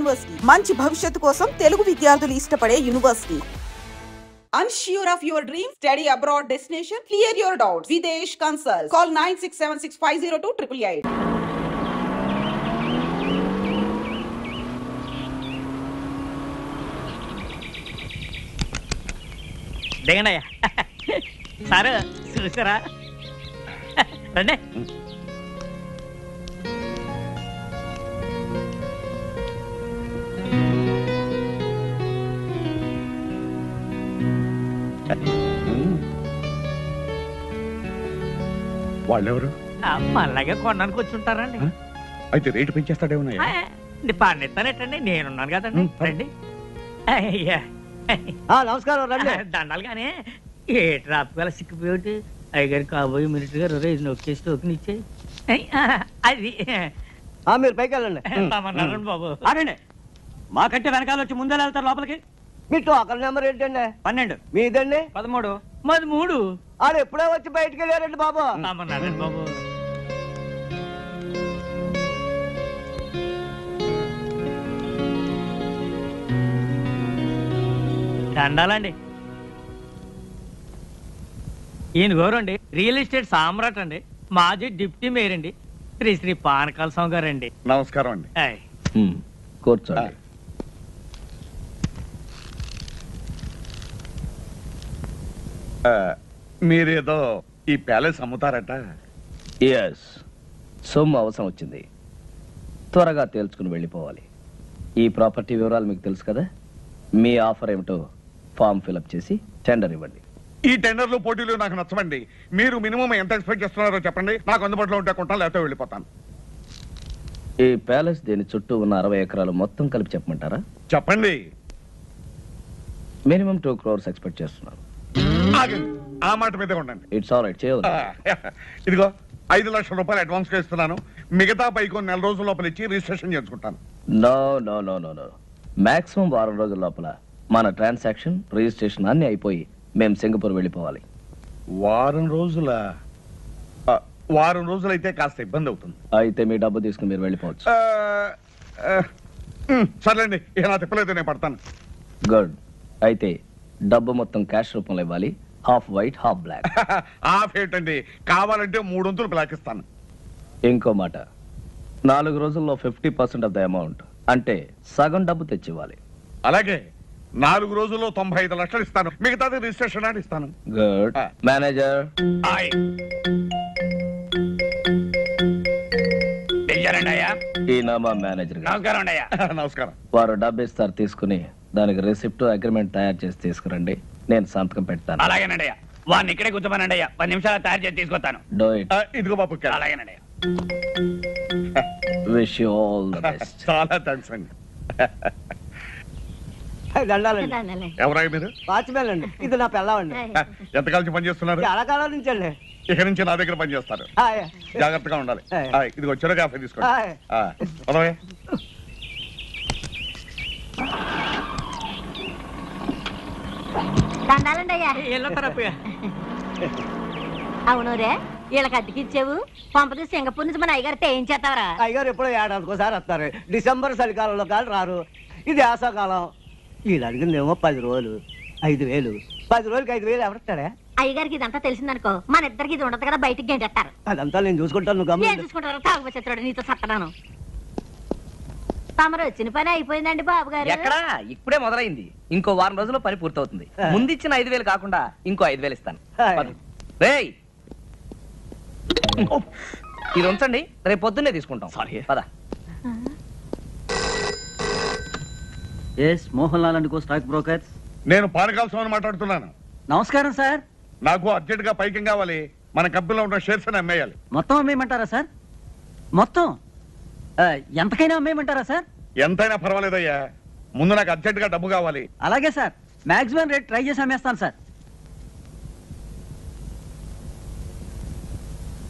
University మంచి భవిష్యత్తు కోసం తెలుగు విద్యార్థులు ఇష్టపడే university. Unsure of your dream? Study abroad destination? Clear your doubts. Videsh Consult. Call 9676502888. దిగండియ్యా. Sir చూసారా? రండి. వాళ్ళెవరు? మళ్ళాగే కొనడానికి వచ్చి ఉంటారండి. అయితే రేటు పెంచేస్తాడేమన్నా? పన్నెత్తానట్టండి, నేనున్నాను కదండి. రండి. నమస్కారం. రండి. దండాలు కానీ ఏ ట్రాఫిక్ వల్ల సిక్కిపోయి అయ్యగారు కాబోయే మినిస్టర్ గారు రేజ్ నొక్కేసి టోకెన్ ఇచ్చాయి. అది మీరు పైకి వెళ్ళండి బాబు. ఆడండి. మాకంటే వెనకాల వచ్చి ముందే వెళ్తారు లోపలికి. మీ టోకన్ నెంబర్ ఏంటండి? 12. మీదండి? 13. మాది 3. ఆడు ఎప్పుడో వచ్చి బయటికి వెళ్ళారండి బాబు. అమ్మన్నారండి బాబు. దండాలండి. ఈయన గౌరండి రియల్ ఎస్టేట్ సామ్రాట్ అండి, మాజీ డిప్యూటీ మేయర్ అండి, శ్రీ శ్రీ పానకాల స్వామి గారండి. నమస్కారం అండి. కూర్చోండి. మీరేదో ఈ ప్యాలెస్ అమ్ముతారట? ఎస్, సొమ్ము అవసరం వచ్చింది, త్వరగా తేల్చుకుని వెళ్ళిపోవాలి. ఈ ప్రాపర్టీ వివరాలు మీకు తెలుసు కదా. మీ ఆఫర్ ఏమిటో ఫామ్ ఫిలప్ చేసి టెండర్ ఇవ్వండి. ఈ టెండర్లు పోటీలు నాకు నచ్చవండి. మీరు మినిమం ఎంత ఎక్స్పెక్ట్ చేస్తున్నారో చెప్పండి. నాకు అందుబాటులో ఉంటే కొంటాను, లేకపోతే వెళ్ళిపోతాను. ఈ ప్యాలెస్ దీని చుట్టూ ఉన్న 60 ఎకరాలు మొత్తం కలిపి చెప్పమంటారా? చెప్పండి. మినిమం 2 crores ఎక్స్పెక్ట్ చేస్తున్నాను. ఆగండి, ఆ మాట మీద ఉండండి. ఇట్స్ ఆల్ రైట్, చేయదు. ఇదిగో 5 లక్షల రూపాయలు అడ్వాన్స్ గా ఇస్తున్నాను. మిగతా పైకి 4 రోజుల లోపల ఇచ్చి రిజిస్ట్రేషన్ చేసుకుంటాను. No no no no no, maximum 1 వారం రోజుల లోపల మన ట్రాన్సాక్షన్ రిజిస్ట్రేషన్ అన్ని అయిపోయి మేము సింగపూర్ వెళ్ళిపోవాలి. వారం రోజులు అయితే కాస్త ఇబ్బంది అవుతుంది. అయితే మీ డబ్బు తీసుకుని మీరు వెళ్ళిపోవచ్చు. సర్లేండి, ఇక నా తిప్పలేదు, నేను పడతాను. గుడ్. అయితే డబ్బు మొత్తం క్యాష్ రూపంలో ఇవ్వాలి. Half white half black. Half ఏంటండి, కావాలంటే 3 వంతులు బ్లాక్ ఇస్తాను. ఇంకో మాట, 4 రోజుల్లో 50% ఆఫ్ ద అమౌంట్, అంటే సగం డబ్బు తెచ్చివ్వాలి. అలాగే 4 రోజుల్లో 95 లక్షలు ఇస్తాను. మిగతాది రిజిస్ట్రేషన్ అని ఇస్తాను. గుడ్. మేనేజర్ ఈయన మా మేనేజర్. నమస్కారం. వారు డబ్బు ఇస్తారు, తీసుకుని దానికి రిసిప్ట్ అగ్రిమెంట్ తయారు చేసి తీసుకురండి. నేను సంతకం పెడతాను. అలాగేనండి. వాడిని ఇక్కడే కూర్చోమనండి. 10 నిమిషాలు తయారు చేసి తీసుకొస్తాను. Do it. ఇదిగో బాబు. అలాగేనండి. Wish you all the best. చాలా థ్యాంక్స్ అండి. దండాలండి. ఎవరై మీరు? వాచ్మెన్ అండి. ఇది నా పిల్లవండి. ఎంతకాలం పని చేస్తున్నారు? చాలా కాలం నుంచి అండి. ఇక నుంచి నా దగ్గర పని చేస్తారు. జాగ్రత్తగా ఉండాలి. ఇది వచ్చారో కాఫీ తీసుకోండి. అవును రే, వీళ్ళకి అద్దెకిచ్చావు. పంపది సింగపూర్ నుంచి మన అయ్యగారితో ఏం చేస్తావరా? అయ్యగారు ఎప్పుడో ఏడాదికోసారి వస్తారు. డిసెంబర్ చలికాలంలో కాదు రారు. ఇది ఆశాకాలం. వీళ్ళు అడిగిందేమో 10 రోజులు 5,000. 10 రోజులకి 5,000 ఎవరిస్తాడే? అయ్యగారికి ఇదంతా తెలిసిందనుకో, మన ఇద్దరికి ఇది ఉండదు కదా, బయటికి గెంటేస్తారు. అదంతా నేను చూసుకుంటాను. నువ్వు నేను చూసుకుంటారు. తాగుబోతున్నాడు, నీతో సత్తనాను. తమరు వచ్చిన పని అయిపోయిందండి బాబు గారు. ఎక్కడా, ఇప్పుడే మొదలైంది. ఇంకో 1 వారం రోజుల్లో పని పూర్తవుతుంది. ముందిచ్చిన 5,000 కాకుండా ఇంకో 5,000 ఇస్తాను. రేయ్, ఇది ఉంచండి, రేపు పొద్దున్నే తీసుకుంటాం. పద. Mohan Lal and co stock brokers. నేను పానకాల స్వామిని మాట్లాడుతున్నాను. నమస్కారం సార్. నాకు అర్జెంట్ గా పైకి కావాలి. మన కంపెనీలో ఉన్న షేర్స్ అని అమ్మేయాలి. మొత్తం అమ్మేయమంటారా సార్? మొత్తం ఎంతకైనా అమ్మేయమంటారా సార్? ఎంతైనా పర్వాలేదయ్యా, ముందు నాకు అర్జెంట్ గా డబ్బు కావాలి. అలాగే సార్, మాక్సిమం రేట్ ట్రై చేసి అమ్మేస్తాను సార్.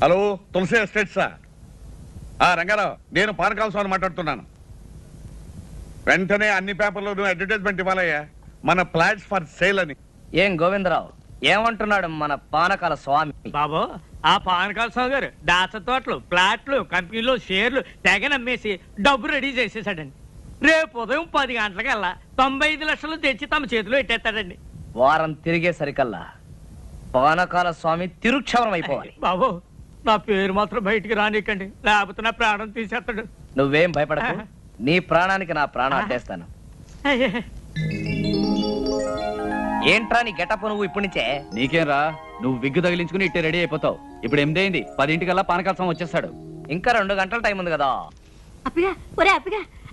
హలో, తులసి ఎస్టేట్సా? రంగారావు, నేను పానకాల స్వామిని మాట్లాడుతున్నాను. వెంటనే అన్ని పేపర్లోనూ అడ్వర్టైజ్మెంట్ ఇవ్వాలయ్యా, మన ఫ్లాట్స్ ఫర్ సేల్ అని. ఏం గోవిందరావు, ఏమంటున్నాడు మన పానకాల స్వామి? బాబు, ఆ పానకాల స్వామి గారు దాచ తోటలు, ప్లాట్లు, కంపెనీలు, షేర్లు తెగ నమ్మేసి డబ్బు రెడీ చేసేసాడండి. రేపు ఉదయం 10 గంటలకల్లా 95 లక్షలు తెచ్చి తమ చేతిలో పెట్టేస్తాడండి. వారం తిరిగేసరికల్లా పానకాల స్వామి తిరుక్షవరం అయిపోవాలి. బాబు నా పేరు మాత్రం బయటికి రానికండి, లేకపోతే నా ప్రాణం తీసేస్తాడు. నువ్వేం భయపడకు, నీ ప్రాణానికి నా ప్రాణం అడ్డేస్తాను. ఏంట్రా నీ గెటప్ నువ్వు ఇప్పటి నుంచే? నీకేం రా, నువ్వు విగ్గు తగిలించుకుని ఇట్టే రెడీ అయిపోతావు. ఇప్పుడు 8 అయింది, 10 పానకాల స్వామి వచ్చేస్తాడు. ఇంకా 2 గంటల టైం ఉంది కదా. అప్పిగా ఒరే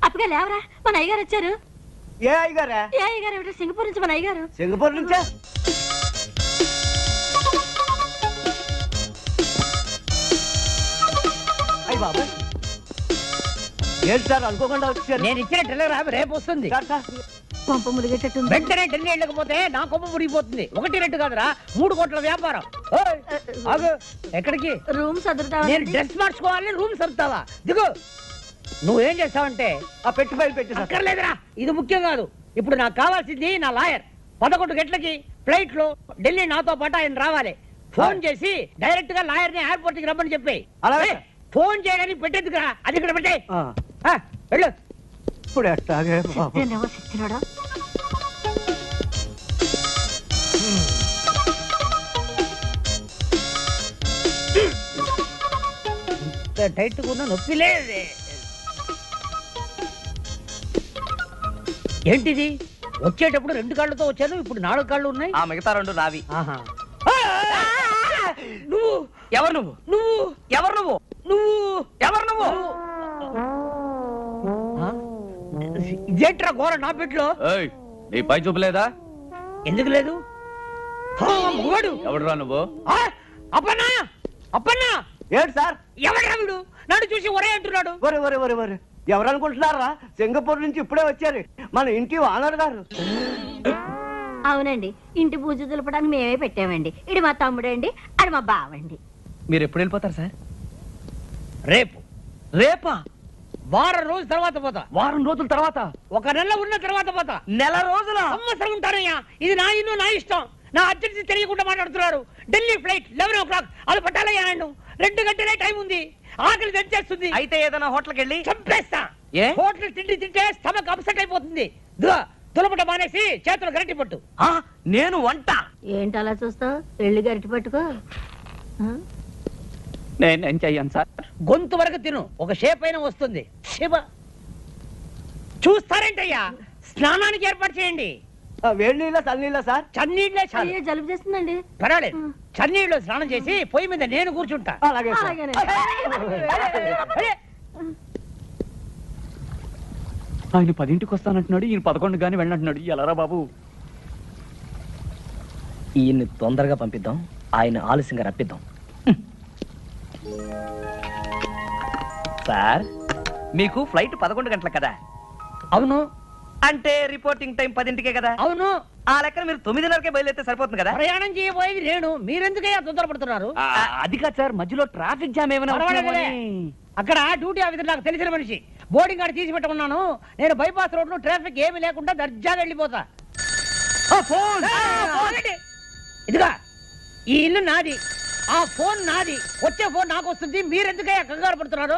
అప్పిగా లేవరా, మన అయ్యగారు వచ్చారు. ఏ అయ్యగారా? ఏ అయ్యగారు ఏమిటో సింగపూర్ నుంచి మన అయ్యగారు. సింగపూర్ నుంచా? అయ్య బాబా, ఏంటి సార్ అనుకోకుండా వచ్చారు? నేను ఇచ్చిన టెలిగ్రామ్ రేపు వస్తుంది. పంప ములిగేటట్టు వెంటనే ఢిల్లీ వెళ్ళకపోతే నా కొమ్మ మురిగిపోతుంది. 1 2 కాదురా, 3 కోట్ల వ్యాపారం. ఓయ్, ఆగు. ఎక్కడికి? రూమ్ సదురుతావా? నేను డ్రెస్ మార్చుకోవాలని రూమ్ సర్దుతావా? దిగు. నువ్వేం చేస్తావంటే ఆ పెట్టి ఫైల్ పెట్టి సార్. అక్కర్లేదురా, ఇది ముఖ్యం కాదు. ఇప్పుడు నాకు కావాల్సింది నా లాయర్. 11 గంటలకి ఫ్లైట్ లో ఢిల్లీ నాతో పాటు ఆయన రావాలి. ఫోన్ చేసి డైరెక్ట్ గా లాయర్ ని ఎయిర్పోర్ట్ కి రమ్మని చెప్పి. అలాగే. ఫోన్ చేయడానికి పెట్టేందుకురా, అది ఇక్కడ పెట్టే. వెళ్ళు. ఇప్పుడు ఎట్టాగే బాబు. సచ్చినాడా? టైట్ కూడా నొప్పి లేదే. ఏంటిది? వచ్చేటప్పుడు 2 కాళ్ళతో వచ్చాను, ఇప్పుడు 4 కాళ్ళు ఉన్నాయి. ఆ మిగతా 2 నావి. నువ్వు ఎవరు నువ్వు? నువ్వు ఎవరు నువ్వు? నువ్వు ఎవరు నువ్వు? ఇదేంట్రా ఘోర నా పెట్లో? నీ పై చూపలేదా? ఎందుకు లేదు? మగవాడు ఎవడురా నువ్వు? అప్పన్నా అప్పన్నా, ఏంటి సార్? ఎవడా వీడు? నన్ను చూసి ఒరే అంటున్నాడు. ఒరే ఒరే ఒరే ఒరే, ఎవరు అనుకుంటున్నారా? సింగపూర్ నుంచి ఇప్పుడే వచ్చారు మన ఇంటి ఓనర్ గారు. అవునండి, ఇంటి పూజ దులపడానికి మేమే పెట్టామండి. ఇది మా తమ్ముడండి, అది మా బావండి. మీరు ఎప్పుడు వెళ్ళిపోతారు సార్? రేపు. రేపా? వారం రోజుల తర్వాత పోతా. వారం రోజుల తర్వాత? 1 నెల ఉన్న తర్వాత పోతా. నెల రోజుల? సంవత్సరం ఉంటానయ్యా. ఇది నా ఇల్లు, నా ఇష్టం. నా అర్జెన్సీ తెలియకుండా మాట్లాడుతున్నారు. ఢిల్లీ ఫ్లైట్ 11 o'clock, అది పట్టాలయ్యా. నన్ను 2 గంటలే టైం ఉంది. ఆకలి తెచ్చేస్తుంది. అయితే ఏదైనా హోటల్కి వెళ్ళి చంపేస్తా. ఏ? హోటల్ తిండి తింటే స్టమక్ అప్సెట్ అయిపోతుంది. దులపట మానేసి చేతులు గరటి పట్టు. నేను వంట. ఏంటి అలా చూస్తావు? వెళ్ళి గరిటి పట్టుకో. నేనేం చెయ్యను సార్. గొంతు వరకు తిను, ఒక షేప్ అయినా వస్తుంది. శివ చూస్తారేంటయ్యా? స్నానానికి ఏర్పాటు చేయండి. వేడి నీళ్ళ చల్లనీళ్ళ సార్? చన్నీళ్ళే చాలు. అయ్యో, జలుబు చేస్తుందండి. పర్వాలేదు, చన్నీళ్ళు స్నానం చేసి పొయ్యి మీద నేను కూర్చుంటా. అలాగే సార్. అరే, ఆయన 10ంటికి వస్తానంటున్నాడు, ఈయన 11 గాని వెళ్ళంటున్నాడు. ఎలారా బాబు? ఈయన్ని తొందరగా పంపిద్దాం, ఆయన ఆలస్యంగా రప్పిద్దాం. సార్, మీకు ఫ్లైట్ 11 గంటలకు కదా? అవును. అంటే రిపోర్టింగ్ టైం 10ంటికే కదా? అవును. ఆ లెక్కన మీరు 9:30కే బయలుదేరితే సరిపోతుంది కదా? ప్రయాణం చేయబోయేది నేను, మీరెందుకయ్యా తొందరపడుతున్నారు? అది కాదు సార్, మధ్యలో ట్రాఫిక్ జామ్ ఏమైనా పర్వాలేదులే. అక్కడ డ్యూటీ ఆఫీసర్ నాకు తెలిసిన మనిషి, బోర్డింగ్ కార్డు తీసి పెట్టుకున్నాను. నేను బైపాస్ రోడ్ లో ట్రాఫిక్ ఏమీ లేకుండా దర్జాగా వెళ్ళిపోతా. ఇదిగా ఈ ఇల్లు నాది, ఆ ఫోన్ నాది. వచ్చే ఫోన్ నాకు వస్తుంది, మీరెందుకయ్యా కంగారు పడుతున్నారు?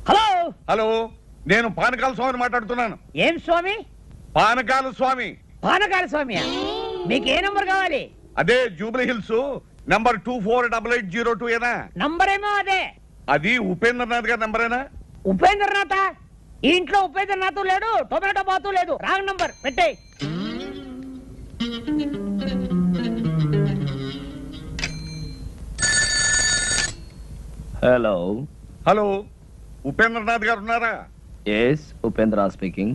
హలో హలో, నేను పానకాల స్వామిని మాట్లాడుతున్నాను. ఏం స్వామి? పానకాల స్వామి. పానకాల స్వామి, మీకు ఏ నంబర్ కావాలి? అదే జూబ్లీ హిల్స్ నంబర్ 248802 ఏనా? నంబర్ ఏమో అదే. అది ఉపేంద్రనాథ్ గారి నంబరేనా? ఉపేంద్రనాథ? ఈ ఇంట్లో ఉపేంద్రనాథ్ లేడు, టొమాటో బాతు లేదు. రాంగ్ నంబర్ పెట్టే. హలో. హలో, ఉపేంద్రనాథ్ గారు ఉన్నారా? Yes, Upendra speaking.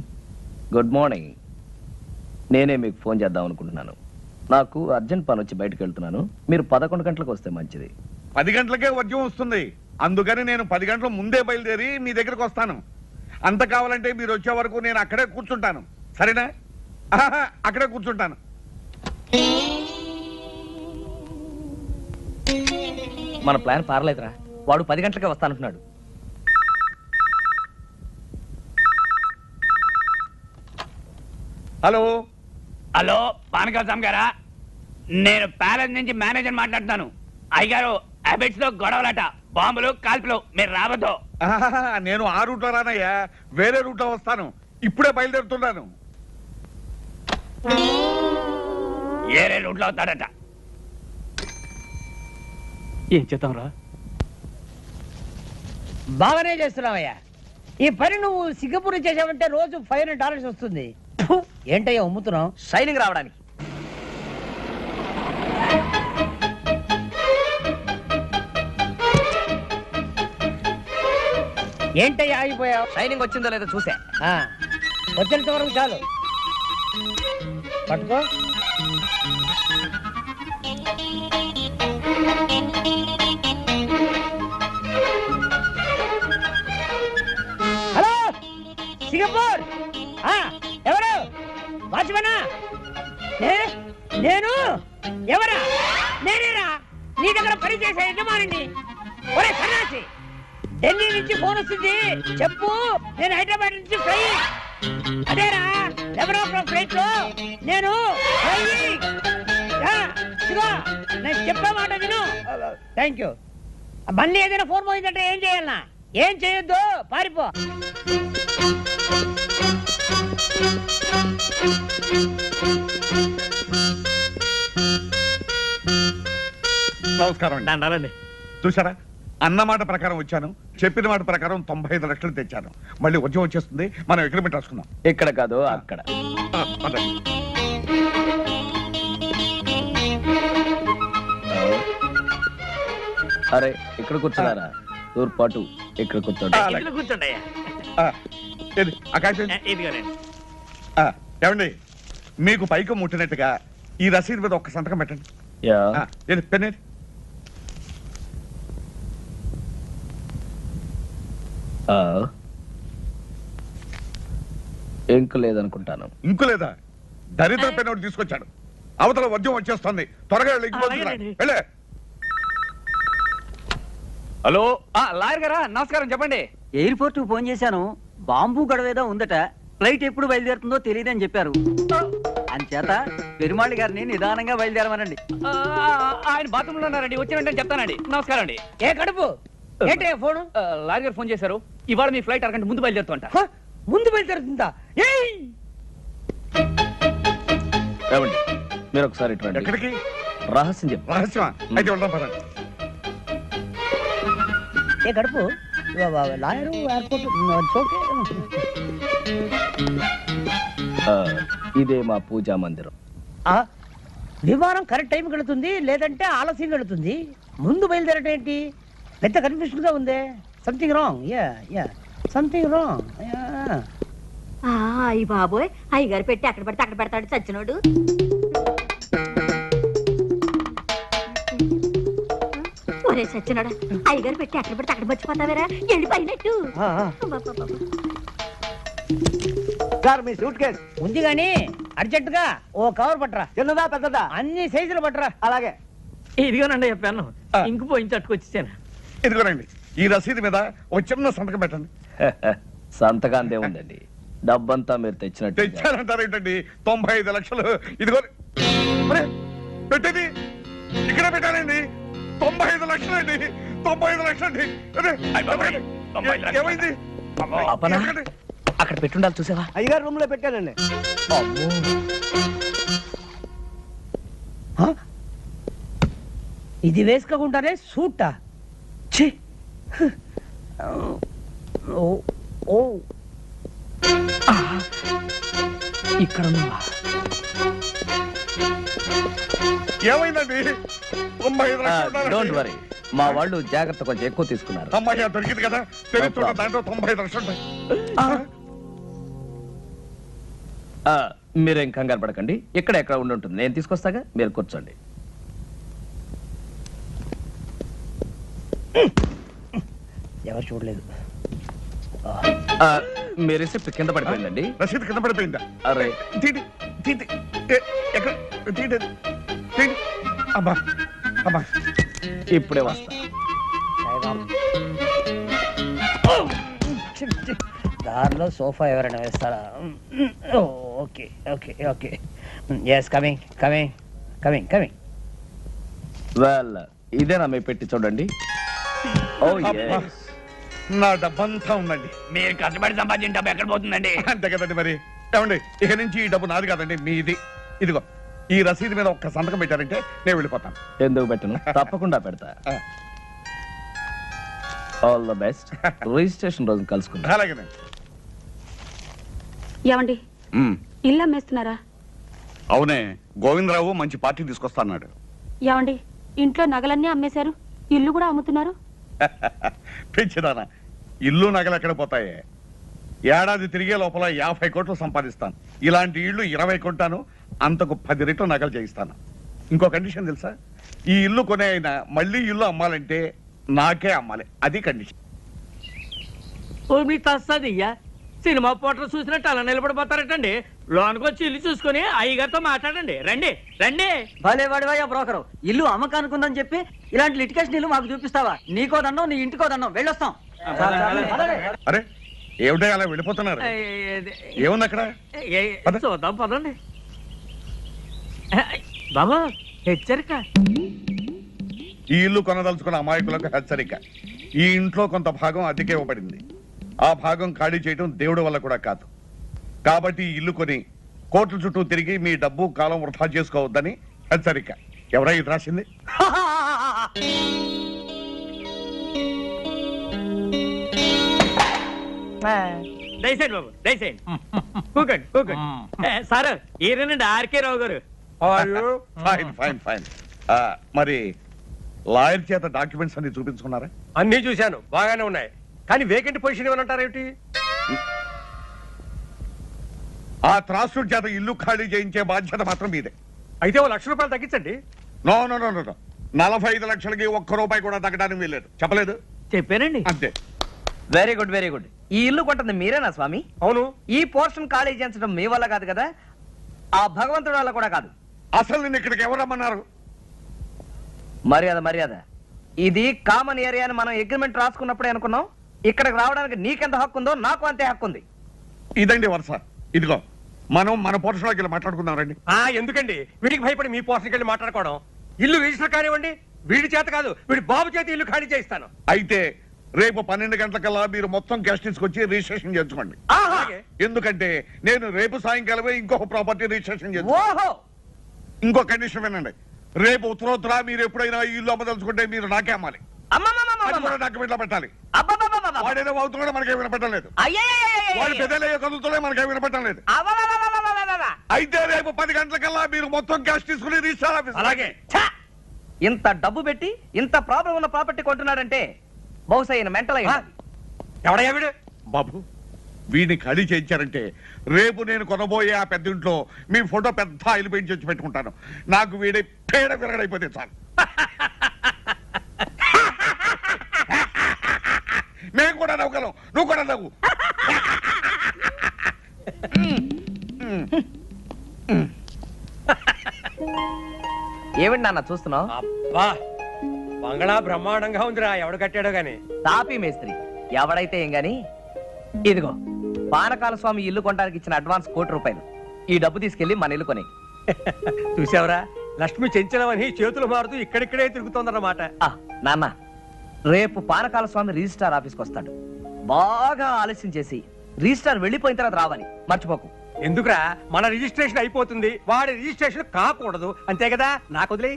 Good morning. నేనే మీకు ఫోన్ చేద్దాం అనుకుంటున్నాను. నాకు అర్జెంట్ పని వచ్చి బయటకు వెళ్తున్నాను. మీరు 11 గంటలకు వస్తే మంచిది. 10 గంటలకే వర్జం వస్తుంది, అందుకని నేను 10 గంటల ముందే బయలుదేరి మీ దగ్గరకు వస్తాను. అంత కావాలంటే మీరు వచ్చే వరకు నేను అక్కడే కూర్చుంటాను, సరేనా? అక్కడే కూర్చుంటాను. మన ప్లాన్ పారలేదురా. వాడు 10 గంటలకే వస్తానంటున్నాడు. హలో. హలో, పానకాల స్వామి గారా? నేను ప్యాలెస్ నుంచి మేనేజర్ మాట్లాడుతాను. అయ్యగారు క్యాబెట్స్ లో గొడవలట, బాంబులు కాల్పులు, మీరు రావద్దు. నేను ఆ రూట్లో రానయ్యా, వేరే రూట్లో వస్తాను. ఇప్పుడే బయలుదేరుతున్నాను. ఏరే రూట్లో అవుతాడట. ఏం చేద్దాం రా? బాగానే చేస్తున్నావయ్యా. ఈ పని నువ్వు సింగపూర్ చేసావంటే రోజు $500 వస్తుంది. ఏంటయ్యా ఉమ్ముతున్నావు? షైనింగ్ రావడానికి. ఏంటయ్యా ఆగిపోయావు? షైనింగ్ వచ్చిందో లేదో చూసా. వచ్చేంత వరకు చాలు. పట్టుకో. హలో సింగపూర్, ఎవరు? వాచ్మనా? నేను ఎవరా? నేనేరా నీ దగ్గర పనిచేసే యజమానిని. ఒరే సన్నాసి, ఢిల్లీ నుంచి ఫోన్ వస్తుంది, చెప్పు. నేను హైదరాబాద్ నుంచి ఫ్లై. అదేరా 11 ఫ్లైట్ లో నేను నేను చెప్పే మాట విను. Thank you. మళ్ళీ ఏదైనా ఫోన్ పోయిందంటే ఏం చేయాలన్నా? ఏం చేయొద్దు, పారిపో. నమస్కారం అండి. చూసారా, అన్నమాట ప్రకారం వచ్చాను, చెప్పిన మాట ప్రకారం 95 లక్షలు తెచ్చాను. మళ్ళీ ఉద్యోగం వచ్చేస్తుంది, మనం అగ్రిమెంట్ రాసుకుందాం. ఇక్కడ కాదు, అక్కడ. అరే ఇక్కడ కూర్చున్నారా? తూర్పాటు ఇక్కడ కూర్చోండి. కూర్చోండి. ఏమండి, మీకు పైకి ముట్టినట్టుగా ఈ రసీదు మీద ఒక్క సంతకం పెట్టండి. Pen ink లేదనుకుంటాను. ఇంకు లేదా? దరిద్ర పెన్ ఒకటి తీసుకొచ్చాడు. అవతల ఉద్యోగం వచ్చేస్తుంది, త్వరగా వెళ్ళే. హలో లాయర్ గారా, నమస్కారం. చెప్పండి. ఎయిర్పోర్ట్ కు ఫోన్ చేశాను. బాంబు గొడవేదో ఉందట. ఫ్లైట్ ఎప్పుడు బయలుదేరుతుందో తెలియదని చెప్పారు. అంచేత పెరుమాళి గారిని నిదానంగా బయలుదేరమనండి. ఆయన బాత్రూమ్ లో ఉన్నారండి, వచ్చిన వెంటనే చెప్తానండి. నమస్కారం అండి. ఏ కడుపు ఏంటి ఫోన్? లాయర్ గారు ఫోన్ చేశారు. ఇవాళ మీ ఫ్లైట్ అరగంట ముందు బయలుదేరుతుంట. ముందు బయలుదేరుతుందా? ఏమండి, మీరు ఒకసారి ఇటువంటి ఎక్కడికి? రహస్యం చెప్పు. రహస్యమా? అయితే వెళ్దాం పదండి. ఏ కడుపు లాయరు ఎయిర్పోర్ట్ ఇదే మా పూజా మందిరం. విమానం కరెక్ట్ టైం వెళుతుంది, లేదంటే ఆలస్యం వెళుతుంది. ముందు బయలుదేరటం ఏంటి? పెద్ద కన్ఫ్యూషన్ గా ఉంది. Something wrong. Something wrong. అయ్యి బాబోయ్, అయ్యగారు పెట్టి అక్కడ పడితే అక్కడ పెడతాడు చచ్చినోడు. ఒరే చచ్చినోడా, అయ్యగారు పెట్టి అక్కడ పడితే అక్కడ మర్చిపోతావేరా? వెళ్ళిపోయినట్టు. మీ సూట్ కేస్ ఉంది గాని అర్జెంట్ గా ఓ కవర్ పట్టరా. చిన్నదా పెద్దదా? అన్ని సైజులు పట్టరా. అలాగే. ఇదిగోనండి చెప్పాను. ఇంకు పోయించి అట్టుకొచ్చేసాను. ఇదిగోనండి, ఈ రసీదు మీద ఒక చిన్న సంతకం పెట్టండి. సంతకాందే ఉందండి. డబ్బంతా మీరు తెచ్చినట్టు. తెచ్చారంటారేంటండి? 95 లక్షలు. ఇదిగో పెట్టేది ఇక్కడ పెట్టానండి. 95 లక్షలు అండి. 95 లక్షలు అండి. ఏమైంది? అక్కడ పెట్టుండాలి, చూసావా? అయ్యగారు రూమ్ లో పెట్టానండి. ఇది వేసుకోకుండానే సూటా? ఛీ! ఇక్కడ ఉన్నావా? ఏమైందండి? 95 లక్షలు. డోంట్ వరీ, మా వాళ్ళు జాగ్రత్త కొంచెం ఎక్కువ తీసుకున్నారు. అమ్మాయి దొరికింది కదా, తెలుస్తున్న దాంట్లో 95 లక్షలు ఉంటాయి. మీరేం కంగారు పడకండి, ఇక్కడ ఎక్కడ ఉండి ఉంటుంది. నేను తీసుకొస్తాగా, మీరు కూర్చోండి. ఎవరు చూడలేదు. మీ రిసిప్ట్ కింద పడిపోయిందండి. రసీదు కింద పడిపోయిందా? అరే తీటి తీటి ఎక్కడ తీటి తీటి. అబ్బా అబ్బా, ఇప్పుడే వస్తా. దారిలో సోఫా ఎవరైనా వేస్తారా? Okay okay okay. Yes, coming coming coming coming. Well, ఇదేనా మీ పెట్టి చూడండి. ఓ అబ్బా. నా డబ్బంతా ఉందండి. మీరు కష్టపడి సంపాదించిన డబ్బు ఎక్కడ పోతుందండి? అంతే కదండి మరి. ఏమండి, ఇక నుంచి ఈ డబ్బు నాది కాదండి, మీది. ఇదిగో ఈ రసీదు మీద ఒక్క సంతకం పెట్టారంటే నేను వెళ్ళిపోతాను. ఎందుకు పెట్టను, తప్పకుండా పెడతా. All the best. రిజిస్ట్రేషన్ రోజు కలుసుకుందాం. అలాగేనండి. ఏమండి ఇల్లు అమ్మేస్తున్నారా? అవునే, గోవిందరావు మంచి పార్టీ తీసుకొస్తాడు. ఏమండి ఇంట్లో నగలన్నీ అమ్మేశారు, ఇల్లు కూడా అమ్ముతున్నారు? పెంచిదానా, ఇల్లు నగలు ఎక్కడ పోతాయే? ఏడాది తిరిగే లోపల 50 కోట్లు సంపాదిస్తాను. ఇలాంటి ఇల్లు 20 కొంటాను, అంతకు 10 రెట్లు నగలు చేయిస్తాను. ఇంకో కండిషన్ తెలుసా? ఈ ఇల్లు కొనే అయినా మళ్ళీ ఇల్లు అమ్మాలంటే నాకే అమ్మాలి, అది కండిషన్. మీ తస్తదియ్యా, సినిమా పోటర్ చూసినట్టు అలా నిలబడిపోతారటండి. లోనికి వచ్చి ఇల్లు చూసుకుని అయ్యగారితో మాట్లాడండి. రండి రండి. భలే వాడివయ్యా బ్రోకరు, ఇల్లు అమ్మకానుకుందని చెప్పి ఇలాంటి లిటికేషన్ ఇల్లు మాకు చూపిస్తావా? నీకో దన్నం, నీ ఇంటికో దన్నం, వెళ్ళొస్తాం. అరే ఏమిటో అలా వెళ్ళిపోతున్నారు? ఏముంది అక్కడ? పద. చూద్దాం పదండి. బాబా హెచ్చరిక, ఈ ఇల్లు కొనదలుచుకున్న అమాయకులకు హెచ్చరిక. ఈ ఇంట్లో కొంత భాగం అద్దెకే ఇవ్వబడింది. ఆ భాగం ఖాళీ చేయడం దేవుడి వల్ల కూడా కాదు. కాబట్టి ఈ ఇల్లు కొని కోట్ల చుట్టూ తిరిగి మీ డబ్బు కాలం వృధా చేసుకోవద్దని హెచ్చరిక. ఎవరై ఇది రాసింది? దయచేయండి బాబు, దయచేయండి. కూకండి కూకండి. సార్ ఈయనండి ఆర్కే రావు గారు. Fine fine fine. మరి లాయర్ చేత డాక్యుమెంట్స్ అన్ని చూపించుకున్నారా? అన్ని చూశాను, బాగానే ఉన్నాయి. కానీ వేకెంట్ పొజిషన్ ఏమంటారేమిటి? ఆ త్రాసుడి చేత ఇల్లు ఖాళీ చేయించే బాధ్యత మాత్రం మీదే. అయితే ఓ ₹1,00,000 తగ్గించండి. నో నో నో నో 45 లక్షలకి ₹1 కూడా తగ్గడానికి వీల్లేదు. చెప్పలేదు? చెప్పానండి. అంతే. Very good very good. ఈ ఇల్లు కొంటుంది మీరేనా స్వామి? అవును. ఈ పోర్షన్ ఖాళీ చేయించడం మీ వల్ల కాదు కదా, ఆ భగవంతుడి వల్ల కూడా కాదు. అసలు నేను ఇక్కడికి ఎవరు రమ్మన్నారు? మర్యాద మర్యాద. ఇది కామన్ ఏరియా అని మనం అగ్రిమెంట్ రాసుకున్నప్పుడే అనుకున్నాం. ఇక్కడికి రావడానికి నీకెంత హక్కు ఉందో నాకు అంతే హక్కు ఉంది. ఇదండి వరుస. ఇదిగో మనం మన పోర్షన్లోకి వెళ్ళి మాట్లాడుకుందాం రండి. ఎందుకండి వీడికి భయపడి మీ పోర్షన్కి వెళ్ళి మాట్లాడుకోవడం? ఇల్లు రిజిస్టర్ కానివ్వండి, వీడి చేత కాదు, వీడి బాబు చేత ఇల్లు ఖాళీ చేయిస్తాను. అయితే రేపు 12 గంటలకల్లా మీరు మొత్తం క్యాష్ తీసుకొచ్చి రిజిస్ట్రేషన్ చేసుకోండి. ఎందుకంటే నేను రేపు సాయంకాలమే ఇంకొక ప్రాపర్టీ రిజిస్ట్రేషన్ చేస్తాను. ఇంకో కండిషన్ వినండి, రేపు ఉత్తరోత్తర మీరు ఎప్పుడైనా ఈ ఇల్లు అమ్మదలుచుకుంటే మీరు నాకే అమ్మాలి. డాక్యుమెంట్లో పెట్టాలి. వాడేదో అవుతున్నాడో మనకే వినపట్టలేదు, వాడు పెద్దలయ్యే కదులుతూనే మనకే వినపట్టలేదు. అయితే రేపు 10 గంటలకల్లా మీరు మొత్తం క్యాష్ తీసుకుని రిజిస్టర్ ఆఫీస్. అలాగే. ఇంత డబ్బు పెట్టి ఇంత ప్రాబ్లం ఉన్న ప్రాపర్టీ కొంటున్నాడంటే బహుశా ఈయన మెంటల్ అయ్యి. ఎవడయ్యా వీడు? బాబు, వీడిని ఖాళీ చేయించారంటే రేపు నేను కొనబోయే ఆ పెద్ద ఇంట్లో మీ ఫోటో పెద్ద ఆయిల్ పెయింట్ చేసి పెట్టుకుంటాను. నాకు వీడి పేడ విరగడైపోతే చాలు. మేము కూడా నవ్వుగలం, నువ్వు కూడా నవ్వు. ఏమిటి నాన్న చూస్తున్నావు? అబ్బా, బంగళా బ్రహ్మాండంగా ఉందిరా. ఎవడు కట్టాడో గాని. తాపీ మేస్త్రి ఎవడైతే ఏం గాని. ఇదిగో పానకాల స్వామి ఇల్లు కొనడానికి ఇచ్చిన అడ్వాన్స్ ₹1,00,00,000. ఈ డబ్బు తీసుకెళ్లి మన ఇల్లు కొని. చూసావరా, లక్ష్మి చెంచలమని చేతులు మారుతూ ఇక్కడిక్కడే తిరుగుతోందన్నమాట. నాన్న, రేపు పానకాల స్వామి రిజిస్ట్రార్ ఆఫీస్కి వస్తాడు. బాగా ఆలస్యం చేసి రిజిస్ట్రార్ వెళ్ళిపోయిన తర్వాత రావాలి, మర్చిపోకు. ఎందుకురా, మన రిజిస్ట్రేషన్ అయిపోతుంది, వాడి రిజిస్ట్రేషన్ కాకూడదు, అంతే కదా. నాకు వదిలే.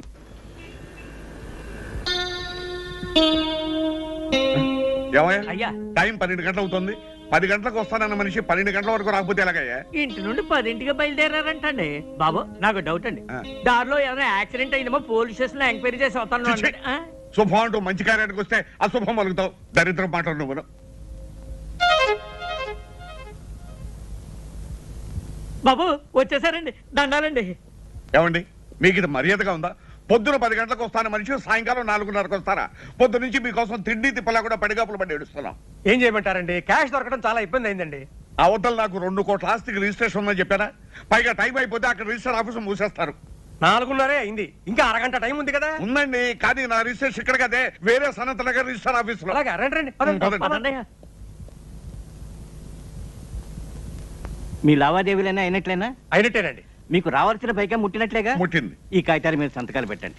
అయ్యా టైం 12 గంటలు అవుతుంది. 10 గంటలకు వస్తానన్న మనిషి 12 గంటల వరకు రాకపోతే ఎలాగయ్యా? ఇంటి నుండి 10ంటికి బయలుదేరారంటండి. బాబు నాకు డౌట్ అండి, దారిలో ఏదైనా యాక్సిడెంట్ అయిందేమో పోలీస్ స్టేషన్ లో ఎంక్వైరీ చేసి వస్తాను. శుభం అంటూ మంచి కార్యానికి వస్తే అశుభం పలుకుతావు. దరిద్రం మాటలు నువ్వు. బాబు వచ్చేసారండి, దండాలండి. ఏమండి, మీకు ఇది మర్యాదగా ఉందా? పొద్దున 10 గంటలకు వస్తాను మనిషి సాయంకాలం 4:30కు వస్తారా? పొద్దు నుంచి మీకోసం తిండి తిప్పలా కూడా పడిగాపులు పడి ఏడుస్తున్నాం. ఏం చేయమంటారండి, క్యాష్ దొరకడం చాలా ఇబ్బంది అయిందండి. అవతల నాకు 2 కోట్ల ఆస్తికి రిజిస్ట్రేషన్ ఉందని చెప్పారా? పైగా టైం అయిపోతే అక్కడ రిజిస్టర్ ఆఫీసు మూసేస్తారు. 4:30 అయింది, ఇంకా అరగంట టైం ఉంది కదా. ఉందండి, కానీ నా రిజిస్ట్రేషన్ ఇక్కడ కదే, వేరే సనత్ నగర్ రిజిస్టర్ ఆఫీసులో. అలాగే, రండి. మీ లావాదేవీలైనా అయినట్లేనా? అయినట్టేనండి. మీకు రావాల్సిన పైగా ముట్టినట్లేగా? ముట్టింది. ఈ కాగితాలు మీరు సంతకాలు పెట్టండి.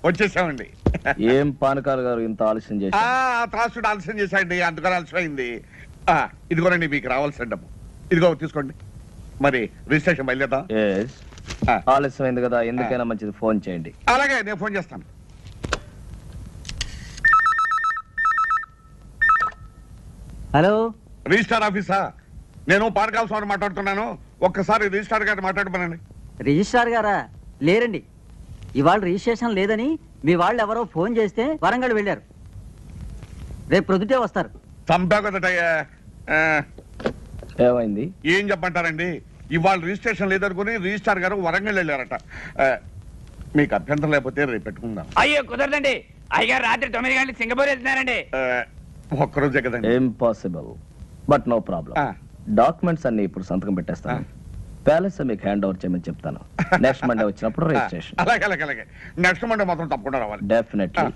వచ్చేసామండి. ఏం పానకాలు గారు ఇంత ఆలస్యం చేసి త్రాసుడు ఆలస్యం చేశాయండి, అందుకని ఆలస్యం అయింది. ఇదిగోనండి మీకు రావాల్సిన డబ్బు. ఇదిగో తీసుకోండి. మరి రిజిస్ట్రేషన్ బయలుదేద్దాం. ఆలస్యమైంది కదా, ఎందుకైనా మంచిది ఫోన్ చేయండి. అలాగే నేను ఫోన్ చేస్తాను. హలో, రిజిస్టార్ ఆఫీసా? నేను పానకాల స్వామి మాట్లాడుతున్నాను. ఒక్కసారి రిజిస్టార్ గారిని మాట్లాడమనండి. రిజిస్ట్రార్ గారా? లేరండి, ఇవాళ రిజిస్ట్రేషన్ లేదని మీ వాళ్ళు ఎవరో ఫోన్ చేస్తే వరంగల్ వెళ్ళారు. రేపు ప్రొద్దుటే వస్తారు. చంపా కదటయ్యా. ఏమైంది? ఏం చెప్పంటారండి, ఇవాళ రిజిస్ట్రేషన్ లేదనుకుని రిజిస్టార్ గారు వరంగల్ వెళ్ళారట. మీకు అభ్యంతరం లేకపోతే రేపు పెట్టుకుందాం. అయ్యో కుదరదండి, అయ్యగారు రాత్రి 9 గంటలకు సింగపూర్ వెళ్తున్నారండి. ఒక్కరోజే కదండి. Impossible, but no problem. Documents అన్ని ఇప్పుడు సంతకం పెట్టేస్తాను. ప్యాలెస్ మీకు హ్యాండ్ ఓవర్ చేయమని చెప్తాను. నెక్స్ట్ మండే వచ్చినప్పుడు రిజిస్ట్రేషన్. అలాగే అలాగే అలాగే. నెక్స్ట్ మండే మాత్రం తప్పకుండా రావాలి. డెఫినెట్లీ.